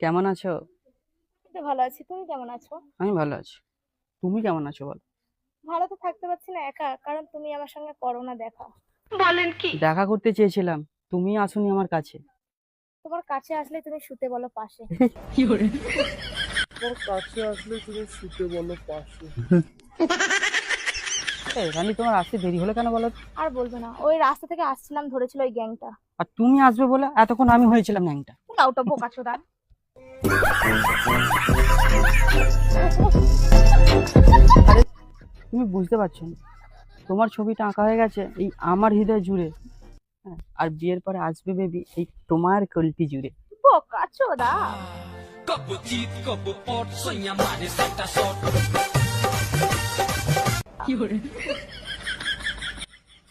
কেমন আছো? তো ভালো আছি। তুমি কেমন আছো? আমি ভালো আছি। তুমি কেমন আছো বলো? ভালো তো থাকতে পারছি না একা, কারণ তুমি আমার সঙ্গে করো না দেখা। দেখা করতে চেয়েছিলাম, তুমি আসোনি আমার কাছে। তোমার কাছে আসলে তুমি শুতে বলো পাশে। তোমার কাছে আসলে তুমি শুতে বলো পাশে। রানী, তোমার আসতে দেরি হলো কেন বলো তো? আর বলবে না, ওই রাস্তা থেকে আসছিলাম, ধরেছিল ওই গ্যাংটা। আর তুমি আসবে বলে এতক্ষণ আমি হয়েছিলাম ন্যাংটা। না, ওটা বোকাচোদা। আরে, তুমি বুঝতে পারছো না, তোমার ছবিটা আঁকা হয়ে গেছে এই আমার হৃদয় জুড়ে। হ্যাঁ, আর বিয়ের পরে আসবে বেবি এই তোমার কলটি জুড়ে। বোকাচোদা। Couple teeth, couple odds, sonha mais esta sorte.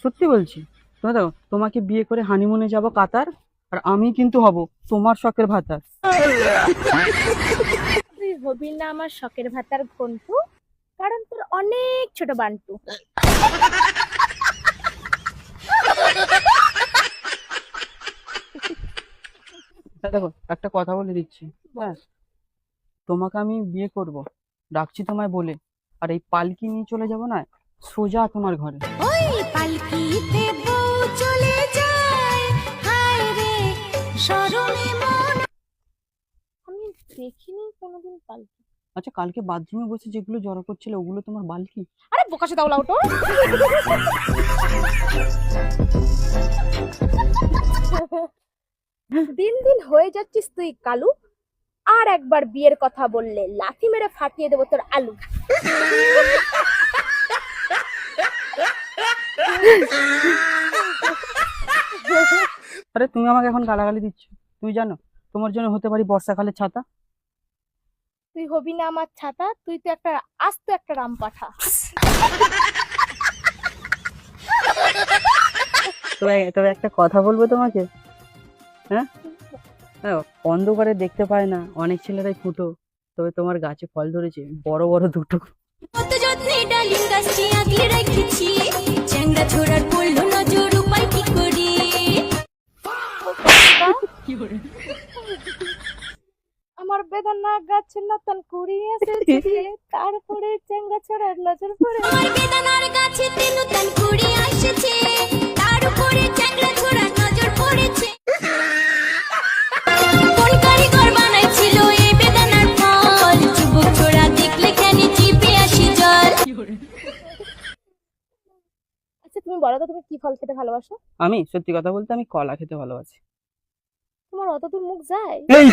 সত্যি বলছি। তুমি দেখো, তোমাকে বিয়ে করে হানিমুনে যাব কাতার, আর আমি কিন্তু হব তোমার শখের ভাতার। তুই হবি না আমার শখের ভাতার ঘন্টু, কারণ তোর অনেক ছোট বান্টু। দেখো, একটা কথা বলে দিচ্ছি। হ্যাঁ, তোমাকে আমি বিয়ে করব, ডাকছি তোমায় বলে। আর এই পালকি নিয়ে চলে যাব না সোজা তোমার ঘরে। ওই পালকিতে বউ চলে যায়, হায় রে শরমে মন। আমি দেখিনি কোনোদিন পালকি। আচ্ছা, কালকে বাথরুমে বসে যেগুলো জড়ো করছিল ওগুলো তোমার বালকি? আরে বোকাচোদা, ওলা ওটো। দিন দিন হয়ে যাচ্ছিস তুই কালু। আর একবার বিয়ের কথা বললে লাথি মেরে ফাটিয়ে দেবো তোর আলু। আরে, তুমি আমাকে এখন গালাগালি দিচ্ছ? তুমি জানো তোমার জন্য হতে পারি বর্ষাকালের ছাতা। তুই হবি না আমার ছাতা, তুই তো একটা আস্ত একটা রাম পাঠা। তবে তবে একটা কথা বলবো তোমাকে। হ্যাঁ, হ্যাঁ, অন্ধকারে দেখতে পায় না অনেক ছেলেরাই ফুটো, তবে তোমার গাছে ফল ধরেছে বড় বড় দুটো। কত যত্নে ডালিম গাছটি আগলে রেখেছি, চ্যাংড়া ছোড়ার পড়লো নজর, উপায় কি করি? আমার বেদনা গাছে নতুন কুড়ি এসেছে, তারপরে চেঙ্গা ছড়ার নজর পড়ে। আমার বেদানার গাছেতে নতুন কুড়ি আসছে, তার উপরে চ্যাংড়া ছোড়ার নজর পড়েছে। কোন কারিগর বানাইছিল এই বেদানার ফল? যুবক ছোড়া দেখলে কেন জিভে আসি জল? আচ্ছা তুমি বলো তো, তুমি কি ফল খেতে ভালোবাসো? আমি সত্যি কথা বলতে আমি কলা খেতে ভালোবাসি। তোমার অত দূর মুখ যায়? এই